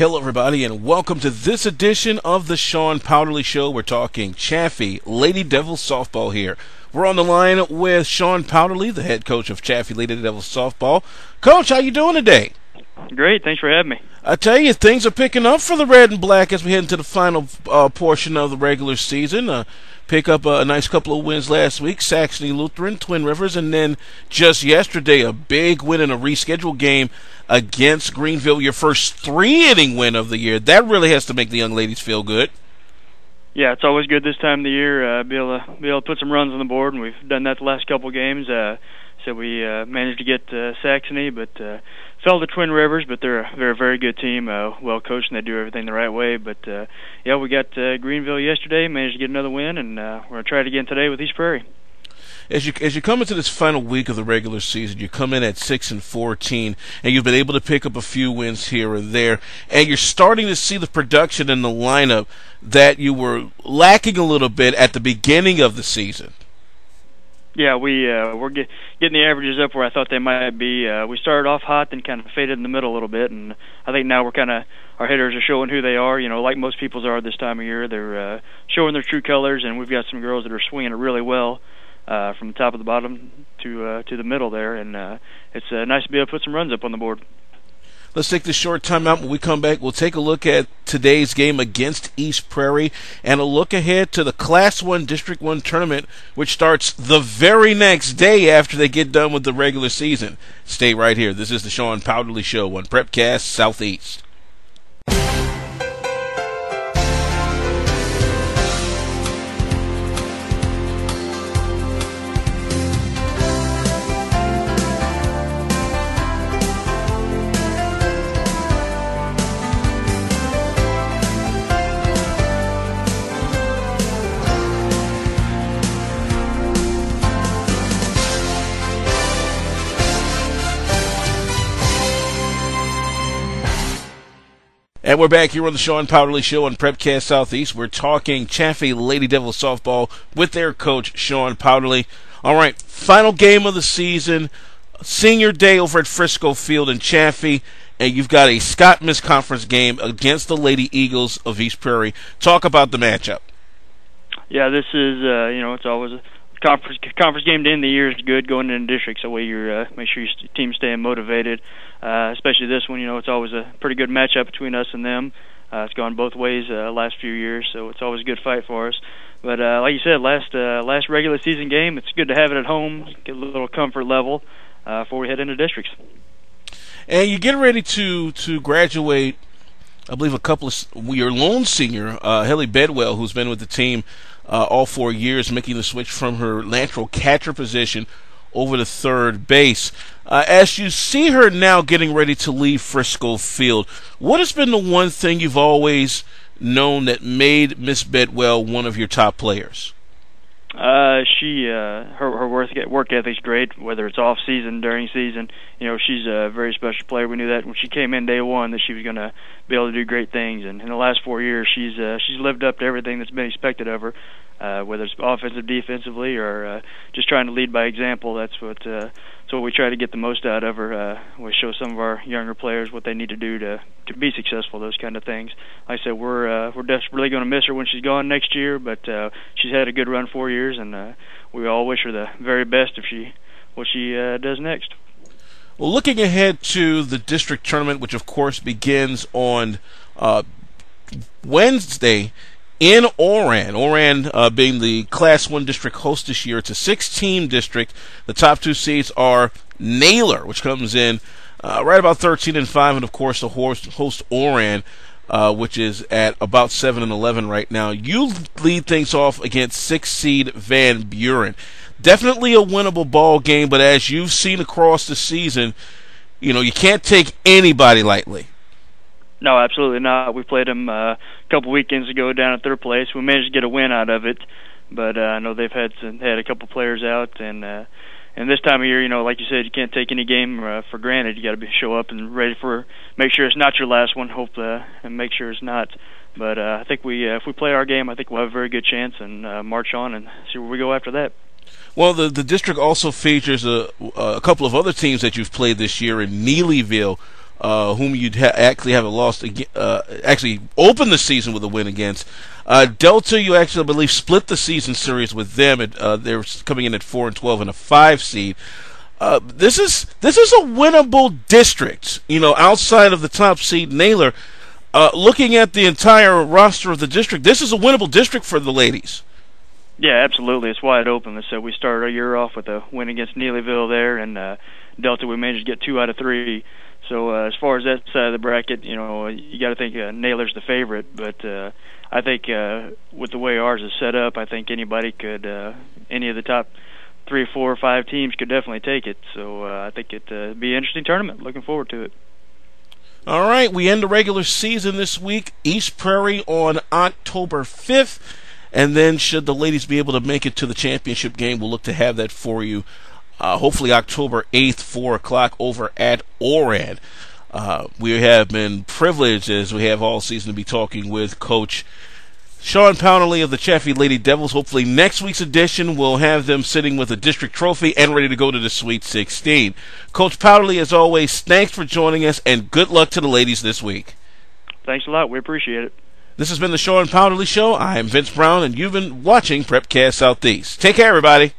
Hello, everybody, and welcome to this edition of the Sean Powderly Show. We're talking Chaffee Lady Devils softball here. We're on the line with Sean Powderly, the head coach of Chaffee Lady Devils softball. Coach, how you doing today? Great, thanks for having me. I tell you, things are picking up for the Red and Black as we head into the final portion of the regular season. Pick up a nice couple of wins last week, Saxony Lutheran, Twin Rivers, and then just yesterday a big win in a rescheduled game against Greenville, your first 3-inning win of the year. That really has to make the young ladies feel good. Yeah, it's always good this time of the year, be able to put some runs on the board, and we've done that the last couple of games. So we managed to get Saxony, but fell to Twin Rivers, but they're a very good team, well coached, and they do everything the right way. But yeah, we got Greenville yesterday, managed to get another win, and we're going to try it again today with East Prairie. As you come into this final week of the regular season, you come in at 6-14, and you've been able to pick up a few wins here and there, and you're starting to see the production in the lineup that you were lacking a little bit at the beginning of the season. Yeah, we're getting the averages up where I thought they might be. We started off hot, then kind of faded in the middle a little bit, and I think now our hitters are showing who they are. You know, like most people's are this time of year, they're showing their true colors, and we've got some girls that are swinging it really well. From the top of the bottom to the middle there, and it's nice to be able to put some runs up on the board. Let's take this short time out. When we come back, we'll take a look at today's game against East Prairie and a look ahead to the Class 1 District 1 tournament, which starts the very next day after they get done with the regular season. Stay right here. This is the Sean Powderly Show on Prepcast Southeast. And we're back here on the Sean Powderly Show on Prepcast Southeast. We're talking Chaffee Lady Devils softball with their coach, Sean Powderly. All right, final game of the season, senior day over at Frisco Field in Chaffee, and you've got a Scott Miss Conference game against the Lady Eagles of East Prairie. Talk about the matchup. Yeah, this is, it's always a conference game to end the year is good going into districts. That way you make sure your team's staying motivated. Especially this one, it's always a pretty good matchup between us and them. It's gone both ways last few years, so it's always a good fight for us. But like you said, last regular season game, it's good to have it at home, get a little comfort level before we head into districts. And you get ready to graduate, I believe, your lone senior, Haley Bedwell, who's been with the team all 4 years, making the switch from her natural catcher position over to third base. As you see her now getting ready to leave Frisco Field, what has been the one thing you've always known that made Miss Bedwell one of your top players? Her work ethic's great, whether it's off season, during season. She's a very special player. We knew that when she came in day one that she was going to be able to do great things. And in the last 4 years, she's lived up to everything that's been expected of her, whether it's offensive, defensively, or just trying to lead by example. That's what we try to get the most out of her. We show some of our younger players what they need to do to be successful, those kind of things. Like I said, we're desperately going to miss her when she's gone next year, but she's had a good run 4 years, and we all wish her the very best what she does next. Well, looking ahead to the district tournament, which of course begins on Wednesday in Oran. Oran being the Class 1 district host this year. It's a 6-team district. The top two seeds are Naylor, which comes in right about 13-5, and of course the host Oran, which is at about 7-11 right now. You lead things off against 6-seed Van Buren. Definitely a winnable ball game, but as you've seen across the season, you can't take anybody lightly. No, absolutely not. We played them a couple weekends ago down at their place. We managed to get a win out of it, but I know they've had a couple players out, and this time of year, like you said, you can't take any game for granted. You got to show up and ready make sure it's not your last one. And make sure it's not. But I think if we play our game, I think we'll have a very good chance and march on and see where we go after that. Well, the district also features a couple of other teams that you've played this year in Neelyville, whom you'd actually have a loss actually open the season with a win against. Delta, you actually, I believe, split the season series with them. They're coming in at 4-12 and a 5 seed. This is a winnable district. Outside of the top seed Naylor, looking at the entire roster of the district, this is a winnable district for the ladies. Yeah, absolutely. It's wide open. So we started our year off with a win against Neelyville there, and Delta we managed to get 2 out of 3. So as far as that side of the bracket, you got to think Naylor's the favorite. But I think with the way ours is set up, I think anybody could, any of the top 3, 4, or 5 teams could definitely take it. So I think it'd be an interesting tournament. Looking forward to it. All right, we end the regular season this week. East Prairie on October 5th. And then should the ladies be able to make it to the championship game, we'll look to have that for you hopefully October 8th, 4 o'clock over at Orad. We have been privileged, as we have all season, to be talking with Coach Sean Powderly of the Chaffee Lady Devils. Hopefully next week's edition we'll have them sitting with a district trophy and ready to go to the Sweet 16. Coach Powderly, as always, thanks for joining us, and good luck to the ladies this week. Thanks a lot. We appreciate it. This has been the Sean Powderly Show. I am Vince Brown, and you've been watching PrepCast Southeast. Take care, everybody.